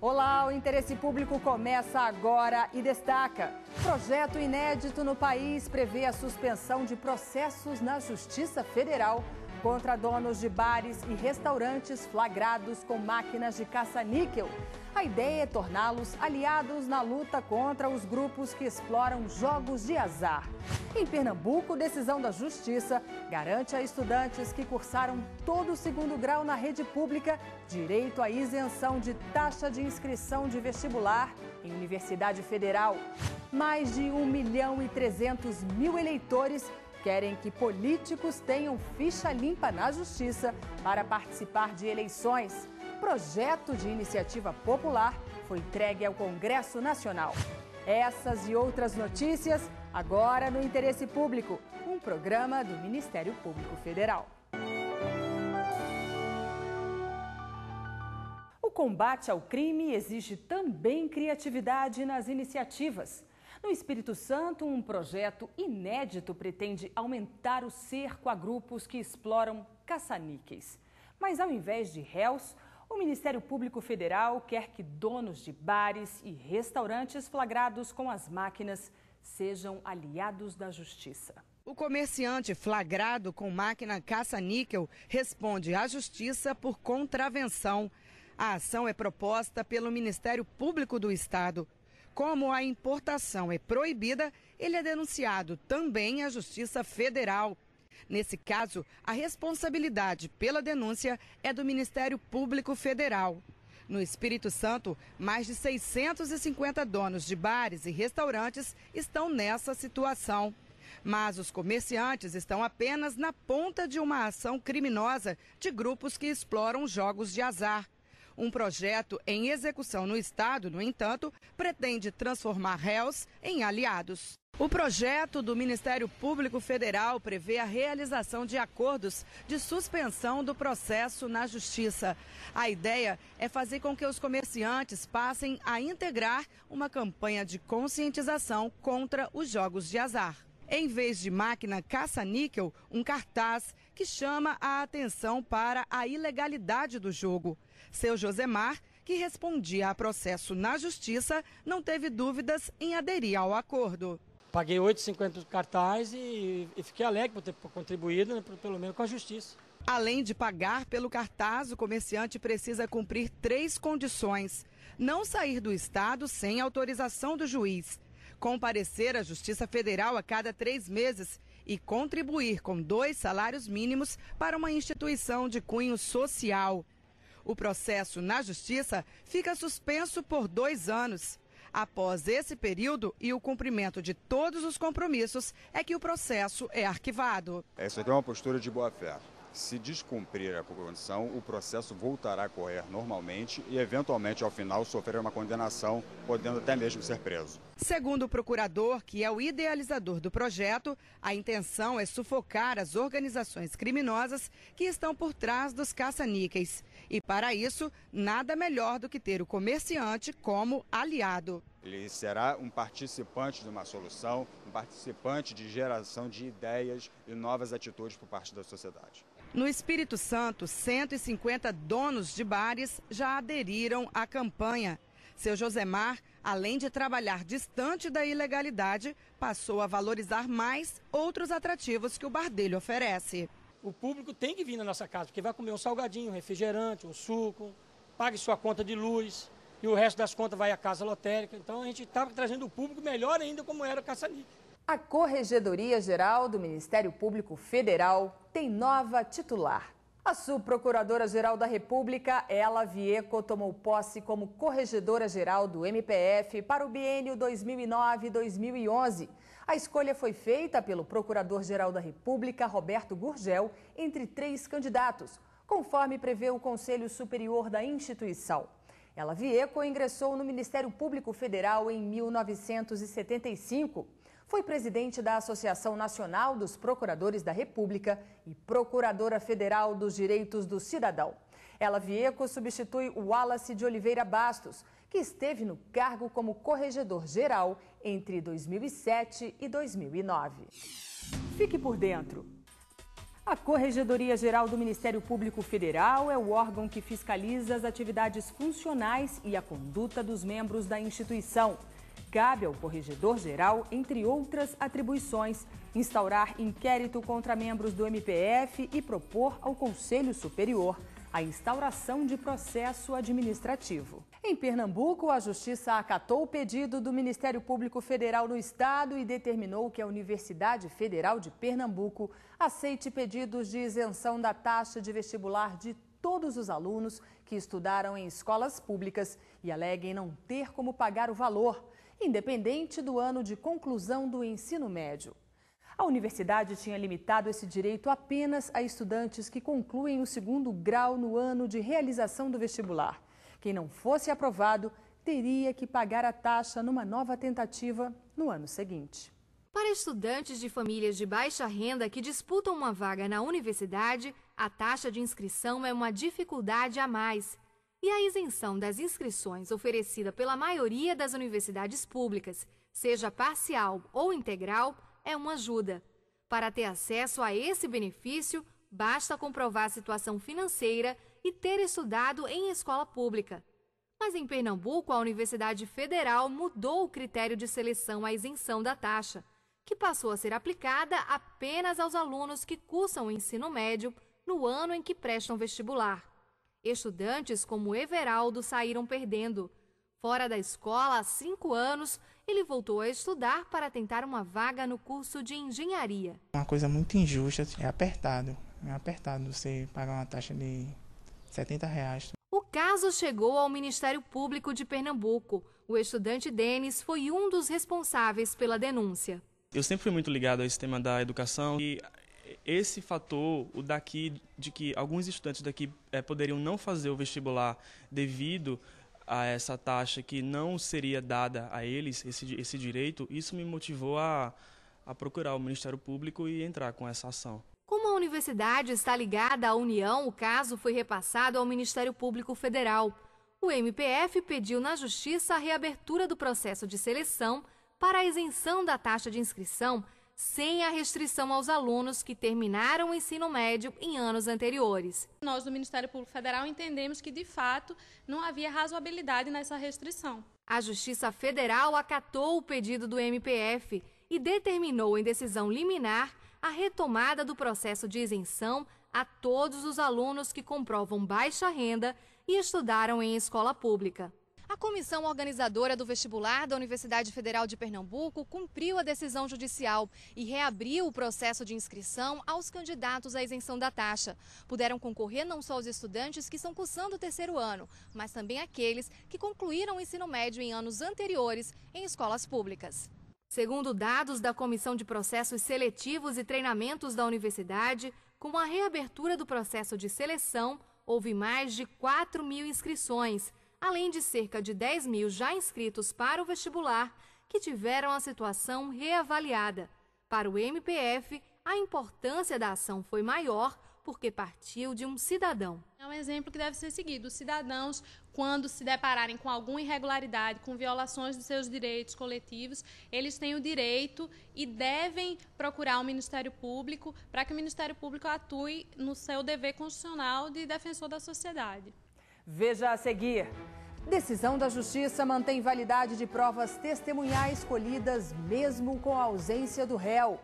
Olá, o Interesse Público começa agora e destaca: projeto inédito no país prevê a suspensão de processos na Justiça Federal contra donos de bares e restaurantes flagrados com máquinas de caça-níquel. A ideia é torná-los aliados na luta contra os grupos que exploram jogos de azar. Em Pernambuco, decisão da Justiça garante a estudantes que cursaram todo o segundo grau na rede pública direito à isenção de taxa de inscrição de vestibular em Universidade Federal. Mais de 1.300.000 eleitores querem que políticos tenham ficha limpa na Justiça para participar de eleições. Projeto de iniciativa popular foi entregue ao Congresso Nacional. Essas e outras notícias agora no Interesse Público, um programa do Ministério Público Federal. O combate ao crime exige também criatividade nas iniciativas. No Espírito Santo, um projeto inédito pretende aumentar o cerco a grupos que exploram caça-níqueis. Mas ao invés de réus, o Ministério Público Federal quer que donos de bares e restaurantes flagrados com as máquinas sejam aliados da Justiça. O comerciante flagrado com máquina caça-níquel responde à Justiça por contravenção. A ação é proposta pelo Ministério Público do Estado. Como a importação é proibida, ele é denunciado também à Justiça Federal. Nesse caso, a responsabilidade pela denúncia é do Ministério Público Federal. No Espírito Santo, mais de 650 donos de bares e restaurantes estão nessa situação. Mas os comerciantes estão apenas na ponta de uma ação criminosa de grupos que exploram jogos de azar. Um projeto em execução no Estado, no entanto, pretende transformar réus em aliados. O projeto do Ministério Público Federal prevê a realização de acordos de suspensão do processo na Justiça. A ideia é fazer com que os comerciantes passem a integrar uma campanha de conscientização contra os jogos de azar. Em vez de máquina caça-níquel, um cartaz que chama a atenção para a ilegalidade do jogo. Seu Josemar, que respondia a processo na Justiça, não teve dúvidas em aderir ao acordo. Paguei R$ 8,50 do cartaz e fiquei alegre por ter contribuído, né, pelo menos com a Justiça. Além de pagar pelo cartaz, o comerciante precisa cumprir 3 condições: não sair do Estado sem autorização do juiz, comparecer à Justiça Federal a cada 3 meses e contribuir com 2 salários mínimos para uma instituição de cunho social. O processo na Justiça fica suspenso por 2 anos. Após esse período e o cumprimento de todos os compromissos, é que o processo é arquivado. Essa aqui é uma postura de boa-fé. Se descumprir a condição, o processo voltará a correr normalmente e, eventualmente, ao final, sofrer uma condenação, podendo até mesmo ser preso. Segundo o procurador, que é o idealizador do projeto, a intenção é sufocar as organizações criminosas que estão por trás dos caça-níqueis. E, para isso, nada melhor do que ter o comerciante como aliado. Ele será um participante de uma solução, um participante de geração de ideias e novas atitudes por parte da sociedade. No Espírito Santo, 150 donos de bares já aderiram à campanha. Seu Josemar, além de trabalhar distante da ilegalidade, passou a valorizar mais outros atrativos que o bar dele oferece. O público tem que vir na nossa casa, porque vai comer um salgadinho, um refrigerante, um suco, pague sua conta de luz e o resto das contas vai à casa lotérica. Então a gente está trazendo o público melhor ainda como era o caça-níquel. A Corregedoria Geral do Ministério Público Federal tem nova titular. A subprocuradora-geral da República, Ela Vieco, tomou posse como corregedora-geral do MPF para o biênio 2009-2011. A escolha foi feita pelo Procurador-Geral da República, Roberto Gurgel, entre 3 candidatos, conforme prevê o Conselho Superior da instituição. Ela Vieco ingressou no Ministério Público Federal em 1975. Foi presidente da Associação Nacional dos Procuradores da República e Procuradora Federal dos Direitos do Cidadão. Ela Vieco substitui o Wallace de Oliveira Bastos, que esteve no cargo como corregedor-geral entre 2007 e 2009. Fique por dentro. A Corregedoria-Geral do Ministério Público Federal é o órgão que fiscaliza as atividades funcionais e a conduta dos membros da instituição. Cabe ao Corregedor-Geral, entre outras atribuições, instaurar inquérito contra membros do MPF e propor ao Conselho Superior a instauração de processo administrativo. Em Pernambuco, a Justiça acatou o pedido do Ministério Público Federal no Estado e determinou que a Universidade Federal de Pernambuco aceite pedidos de isenção da taxa de vestibular de todos os alunos que estudaram em escolas públicas e aleguem não ter como pagar o valor, independente do ano de conclusão do ensino médio. A universidade tinha limitado esse direito apenas a estudantes que concluem o 2º grau no ano de realização do vestibular. Quem não fosse aprovado teria que pagar a taxa numa nova tentativa no ano seguinte. Para estudantes de famílias de baixa renda que disputam uma vaga na universidade, a taxa de inscrição é uma dificuldade a mais. E a isenção das inscrições oferecida pela maioria das universidades públicas, seja parcial ou integral, é uma ajuda. Para ter acesso a esse benefício, basta comprovar a situação financeira e ter estudado em escola pública. Mas em Pernambuco, a Universidade Federal mudou o critério de seleção à isenção da taxa, que passou a ser aplicada apenas aos alunos que cursam o ensino médio no ano em que prestam vestibular. Estudantes como Everaldo saíram perdendo. Fora da escola há 5 anos, ele voltou a estudar para tentar uma vaga no curso de engenharia. Uma coisa muito injusta, é apertado você pagar uma taxa de R$70. O caso chegou ao Ministério Público de Pernambuco. O estudante Denis foi um dos responsáveis pela denúncia. Eu sempre fui muito ligado ao sistema da educação e esse fator, o daqui, de que alguns estudantes daqui poderiam não fazer o vestibular devido a essa taxa que não seria dada a eles, esse direito, isso me motivou a procurar o Ministério Público e entrar com essa ação. Como a universidade está ligada à União, o caso foi repassado ao Ministério Público Federal. O MPF pediu na Justiça a reabertura do processo de seleção para a isenção da taxa de inscrição, sem a restrição aos alunos que terminaram o ensino médio em anos anteriores. Nós do Ministério Público Federal entendemos que, de fato, não havia razoabilidade nessa restrição. A Justiça Federal acatou o pedido do MPF e determinou em decisão liminar a retomada do processo de isenção a todos os alunos que comprovam baixa renda e estudaram em escola pública. A comissão organizadora do vestibular da Universidade Federal de Pernambuco cumpriu a decisão judicial e reabriu o processo de inscrição aos candidatos à isenção da taxa. Puderam concorrer não só os estudantes que estão cursando o 3º ano, mas também aqueles que concluíram o ensino médio em anos anteriores em escolas públicas. Segundo dados da Comissão de Processos Seletivos e Treinamentos da Universidade, com a reabertura do processo de seleção, houve mais de 4.000 inscrições, além de cerca de 10.000 já inscritos para o vestibular, que tiveram a situação reavaliada. Para o MPF, a importância da ação foi maior porque partiu de um cidadão. É um exemplo que deve ser seguido. Os cidadãos, quando se depararem com alguma irregularidade, com violações dos seus direitos coletivos, eles têm o direito e devem procurar o Ministério Público para que o Ministério Público atue no seu dever constitucional de defensor da sociedade. Veja a seguir. Decisão da Justiça mantém validade de provas testemunhais colhidas mesmo com a ausência do réu.